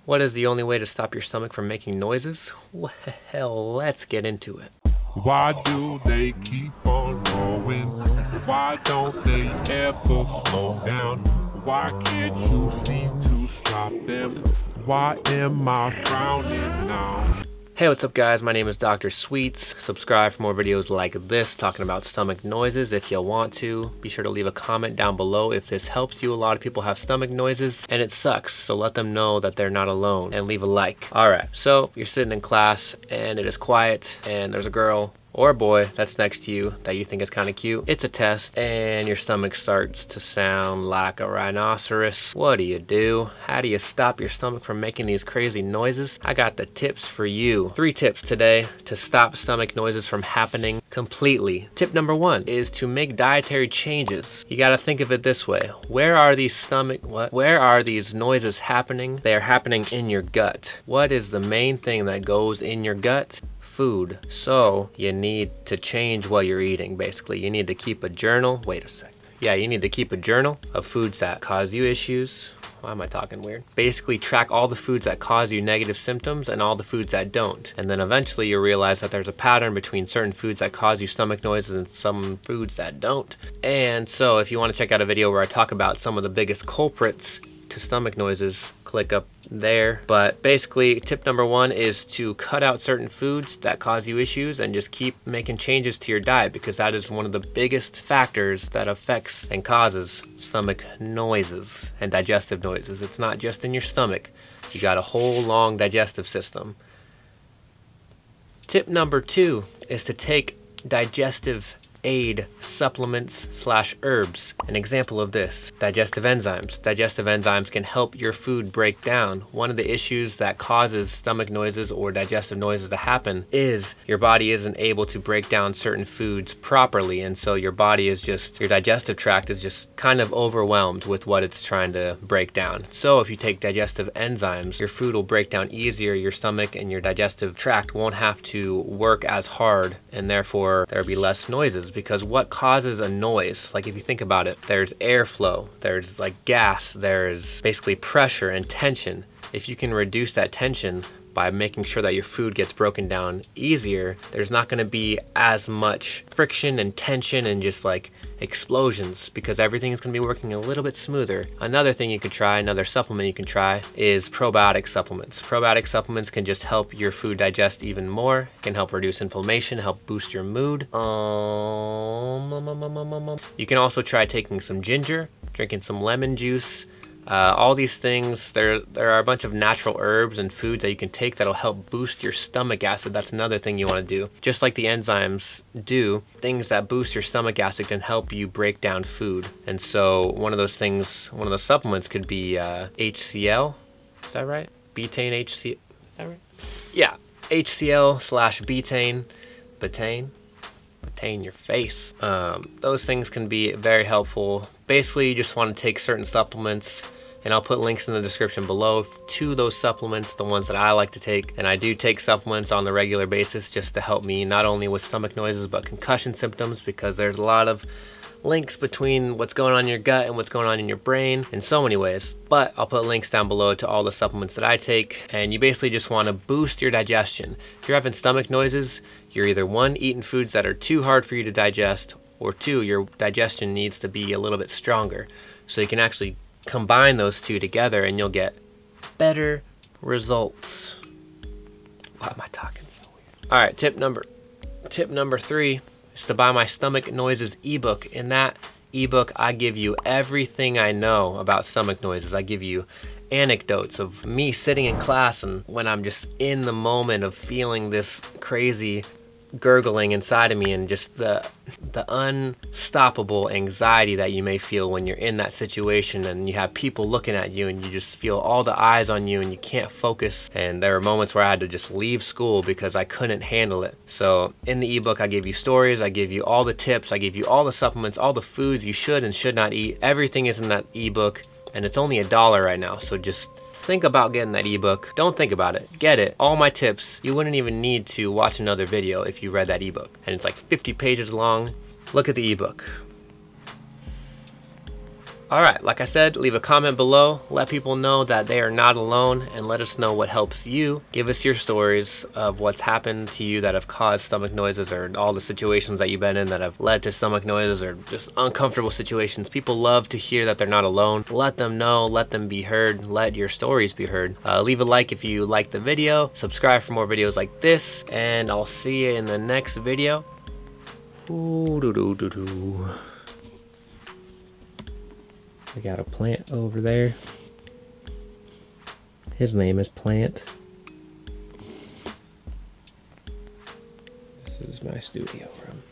What is the only way to stop your stomach from making noises? Well, let's get into it. Why do they keep on going? Why don't they ever slow down? Why can't you seem to stop them? Why am I frowning now? Hey, what's up guys? My name is Dr. Sweets. Subscribe for more videos like this talking about stomach noises if you want to. Be sure to leave a comment down below if this helps you. A lot of people have stomach noises and it sucks, so let them know that they're not alone, and leave a like. Alright, so you're sitting in class and it is quiet and there's a girl or a boy that's next to you that you think is kind of cute. It's a test and your stomach starts to sound like a rhinoceros. What do? How do you stop your stomach from making these crazy noises? I got the tips for you. 3 tips today to stop stomach noises from happening completely. Tip number 1 is to make dietary changes. You got to think of it this way. Where are these noises happening? They are happening in your gut. What is the main thing that goes in your gut? Food. So you need to change what you're eating. Basically, you need to keep a journal. Wait a sec. Yeah, you need to keep a journal of foods that cause you issues. Why am I talking weird? Basically, track all the foods that cause you negative symptoms and all the foods that don't. And then eventually you'll realize that there's a pattern between certain foods that cause you stomach noises and some foods that don't. And so if you want to check out a video where I talk about some of the biggest culprits to stomach noises, click up there. But basically, tip number 1 is to cut out certain foods that cause you issues and just keep making changes to your diet, because that is one of the biggest factors that affects and causes stomach noises and digestive noises. It's not just in your stomach. You got a whole long digestive system. Tip number 2 is to take digestive aid supplements / herbs. An example of this, digestive enzymes. Digestive enzymes can help your food break down. One of the issues that causes stomach noises or digestive noises to happen is your body isn't able to break down certain foods properly, and so your digestive tract is just kind of overwhelmed with what it's trying to break down. So if you take digestive enzymes, your food will break down easier. Your stomach and your digestive tract won't have to work as hard, and therefore there'll be less noises. Because what causes a noise, like if you think about it, there's airflow, there's like gas, there's basically pressure and tension. If you can reduce that tension by making sure that your food gets broken down easier, there's not going to be as much friction and tension and just like explosions, because everything is going to be working a little bit smoother. Another thing you could try, another supplement you can try, is probiotic supplements. Probiotic supplements can just help your food digest even more, can help reduce inflammation, help boost your mood. You can also try taking some ginger, drinking some lemon juice. All these things, there are a bunch of natural herbs and foods that you can take that'll help boost your stomach acid. That's another thing you want to do. Just like the enzymes do, things that boost your stomach acid can help you break down food. And so one of those supplements could be HCl. Is that right? Betaine HCl. Is that right? Yeah, HCl / betaine. Betaine your face. Those things can be very helpful. Basically, you just want to take certain supplements, and I'll put links in the description below to those supplements, the ones that I like to take. And I do take supplements on the regular basis just to help me not only with stomach noises but concussion symptoms, because there's a lot of links between what's going on in your gut and what's going on in your brain in so many ways. But I'll put links down below to all the supplements that I take, and you basically just want to boost your digestion. If you're having stomach noises, you're either 1, eating foods that are too hard for you to digest, or 2, your digestion needs to be a little bit stronger. So you can actually combine those 2 together and you'll get better results. Why am I talking so weird? All right, tip number 3 is to buy my Stomach Noises ebook. In that ebook, I give you everything I know about stomach noises. I give you anecdotes of me sitting in class and when I'm just in the moment of feeling this crazy gurgling inside of me, and just the unstoppable anxiety that you may feel when you're in that situation and you have people looking at you and you just feel all the eyes on you and you can't focus. And there were moments where I had to just leave school because I couldn't handle it. So in the ebook, I give you stories, I give you all the tips, I give you all the supplements, all the foods you should and should not eat. Everything is in that ebook, and it's only $1 right now. So just think about getting that ebook. Don't think about it. Get it. All my tips. You wouldn't even need to watch another video if you read that ebook. And it's like 50 pages long. Look at the ebook. Alright, like I said, leave a comment below, let people know that they are not alone, and let us know what helps you. Give us your stories of what's happened to you that have caused stomach noises, or all the situations that you've been in that have led to stomach noises, or just uncomfortable situations. People love to hear that they're not alone. Let them know, let them be heard, let your stories be heard. Leave a like if you liked the video, subscribe for more videos like this, and I'll see you in the next video. Ooh, I got a plant over there. His name is Plant. This is my studio room.